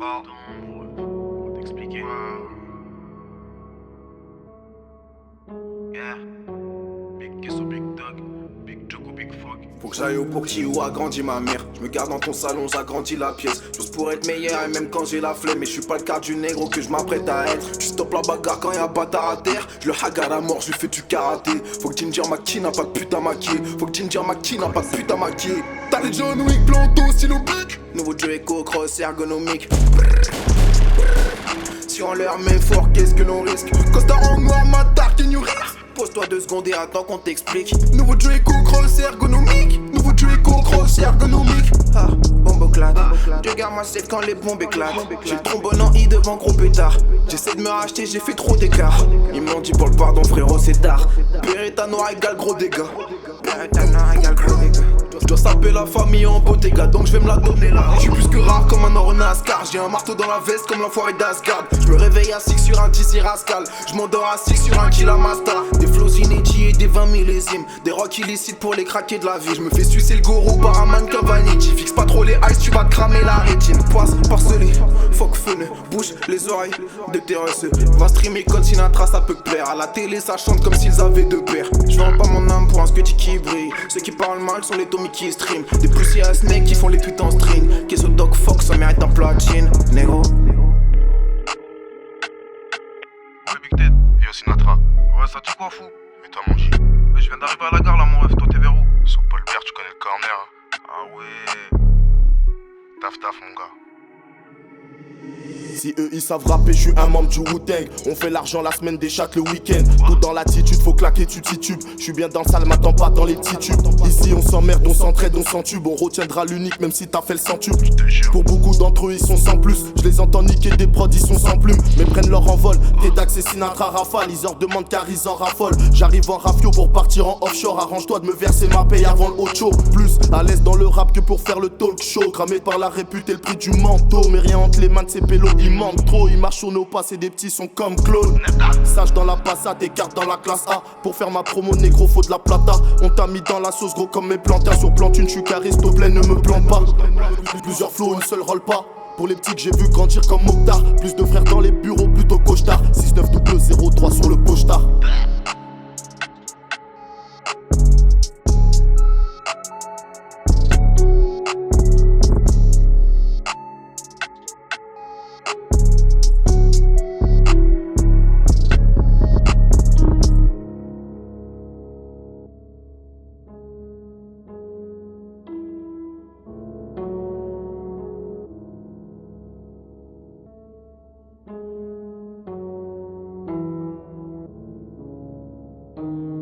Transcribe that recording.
Pardon, on va t'expliquer. Yeah. Big Kesso, Big Dog, Big Choco, Big Fog. Faut que j'aille au Porti où a grandi ma mère. Je me garde dans ton salon, j'agrandis la pièce. J'ose pour être meilleur et même quand j'ai la flemme. Mais je suis pas le cas du négro que je m'apprête à être. Tu stoppes la bagarre quand y'a bâtard à terre. Je le hagar à mort, je lui fais du karaté. Faut que Ginger Maki n'a pas de putain maquillé. Faut que Ginger Maki n'a pas de putain maquillé. T'as les John Wick, planto, stylo pic. Nouveau Draco, cross ergonomique. Si on leur met fort, qu'est-ce que l'on risque? Costard en noir, matar, can you rire? Pose-toi 2 secondes et attends qu'on t'explique. Nouveau Draco, cross ergonomique. Nouveau Draco, cross ergonomique. Ah, bomboclade. Je garde ma safe quand les bombes éclatent. J'ai le trombone en I devant gros pétard. J'essaie de me racheter, j'ai fait trop d'écart. Ils m'ont dit pour le pardon frérot c'est tard. Beretta noir égale gros dégâts. Beretta noir égale gros dégâts. Je dois saper la famille en Bottega, donc je vais me la donner là. Je suis plus que rare comme un or NASCAR. J'ai un marteau dans la veste comme l'enfoiré d'Asgard. Je me réveille à 6 sur un TC Rascal. Je m'endors à 6 sur un Kilamasta. Des flows inédits et des 20 millésimes. Des rocks illicites pour les craquer de la vie. Je me fais sucer le gourou par un mannequin vanity. Fixe pas trop les ice, tu vas te cramer la rétine. Poisse, parcelé, fuck fun. Bouche les oreilles de tes receux. Va streamer code Sinatra, ça peut te plaire. À la télé ça chante comme s'ils avaient 2 paires. Je vends pas mon âme pour un scutty qui brille. Ceux qui parlent mal sont les Tommy qui stream. Des poussières snakes qui font les tweets en string. Qu'est-ce que Dog Fox, ça mérite un platine. Négo. Ouais, Big Ted, et yo Sinatra. Ouais, ça te quoi, fou? Et toi, mon G? Ouais, je viens d'arriver à la gare là, mon ref. Toi, t'es vers où? Sur Paul Bert, tu connais le corner. Hein. Ah ouais. Taf, mon gars. Si eux ils savent rapper, je suis un membre du Wu-Tang. On fait l'argent la semaine des chattes le week-end. Tout dans l'attitude, faut claquer tu titubes. Je suis bien dans le salle, m'attends pas dans les petits tubes. Ici on s'emmerde, on s'entraide, on s'entube. On retiendra l'unique même si t'as fait le centuple. Pour beaucoup d'entre eux ils sont sans plus. Je les entends niquer des prods, ils sont sans plumes. Mais prennent leur envol, Tedax et Sinatra rafale. Ils en demandent car ils en raffolent. J'arrive en rafio pour partir en offshore. Arrange-toi de me verser ma paye avant le ocho. Plus à l'aise dans le rap que pour faire le talk show. Cramé par la répute et le prix du manteau. Mais rien entre les mains de ces pélos, ils manquent trop. Ils marchent sur nos pas, c'est des petits sons comme Claude. Sage dans la passade, écarte dans la classe A. Pour faire ma promo négro faut de la plata. On t'a mis dans la sauce gros comme mes plantains. Sur plante une, je suis cariste au plein, ne me plante pas. Plusieurs flots, une seule roll pas. Pour les petits que j'ai vu grandir comme Mokhtar. Plus de frères dans les bureaux, plutôt costard. 690003 sur le postard.